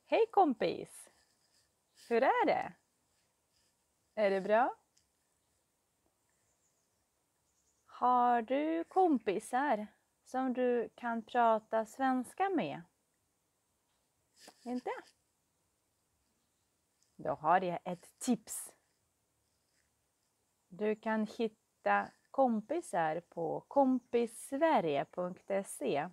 Hej kompis! Hur är det? Är det bra? Har du kompisar som du kan prata svenska med? Inte? Då har jag ett tips. Du kan hitta kompisar på kompissverige.se.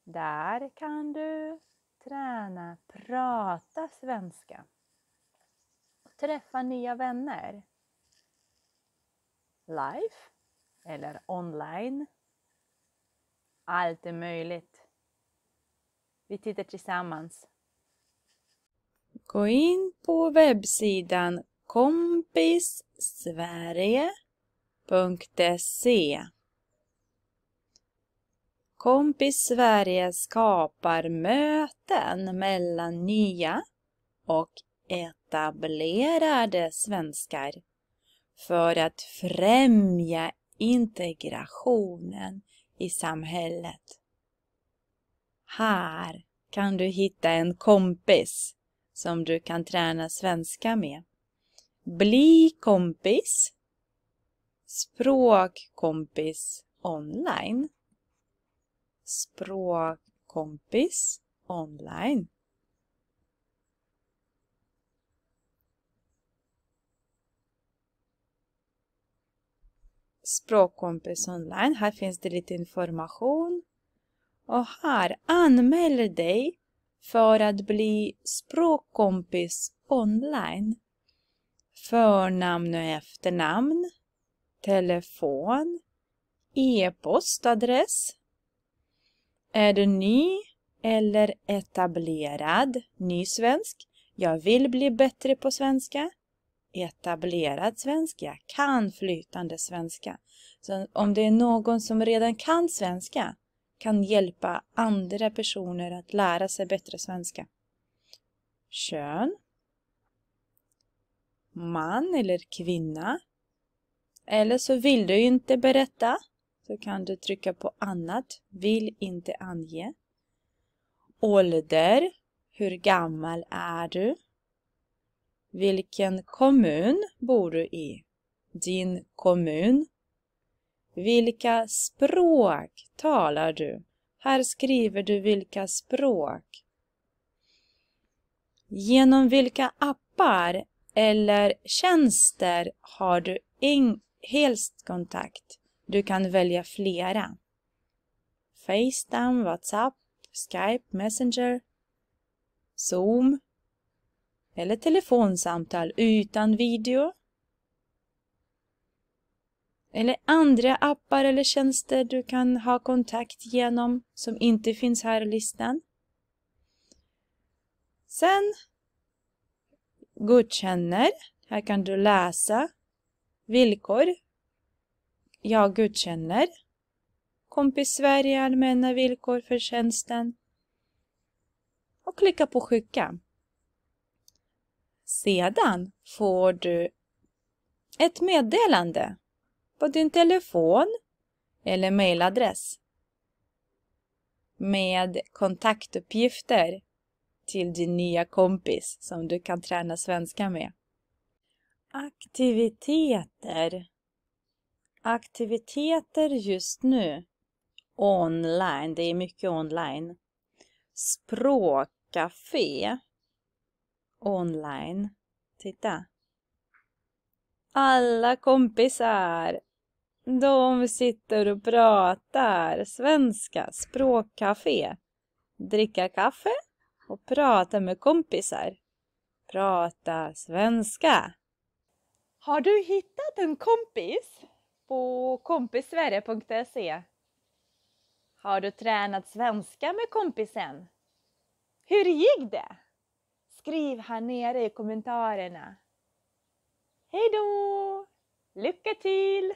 Där kan du träna prata svenska. Träffa nya vänner. Live eller online. Allt är möjligt. Vi tittar tillsammans. Gå in på webbsidan kompissverige.se. Kompis Sverige skapar möten mellan nya och etablerade svenskar för att främja integrationen i samhället. Här kan du hitta en kompis som du kan träna svenska med. Bli kompis. Språkkompis online. Språkkompis online. Språkkompis online. Här finns det lite information. Och här anmäl dig för att bli språkkompis online. Förnamn och efternamn. Telefon. E-postadress. Är du ny eller etablerad ny svensk? Jag vill bli bättre på svenska. Etablerad svenska. Jag kan flytande svenska. Så om det är någon som redan kan svenska kan hjälpa andra personer att lära sig bättre svenska. Kön. Man eller kvinna. Eller så vill du inte berätta. Så kan du trycka på annat. Vill inte ange. Ålder. Hur gammal är du? Vilken kommun bor du i? Din kommun. Vilka språk talar du? Här skriver du vilka språk. Genom vilka appar eller tjänster har du helst kontakt? Du kan välja flera. FaceTime, WhatsApp, Skype, Messenger, Zoom eller telefonsamtal utan video. Eller andra appar eller tjänster du kan ha kontakt genom som inte finns här i listan. Sen godkänner. Här kan du läsa villkor. Jag godkänner. Kompis Sverige allmänna villkor för tjänsten. Och klicka på skicka. Sedan får du ett meddelande på din telefon eller mailadress med kontaktuppgifter till din nya kompis som du kan träna svenska med. Aktiviteter. Aktiviteter just nu. Online, det är mycket online. Språkcafé. Online. Titta. Alla kompisar. De sitter och pratar svenska. Språkcafé. Dricka kaffe och prata med kompisar. Prata svenska. Har du hittat en kompis på kompissverige.se? Har du tränat svenska med kompisen? Hur gick det? Skriv här nere i kommentarerna. Hej då! Lycka till!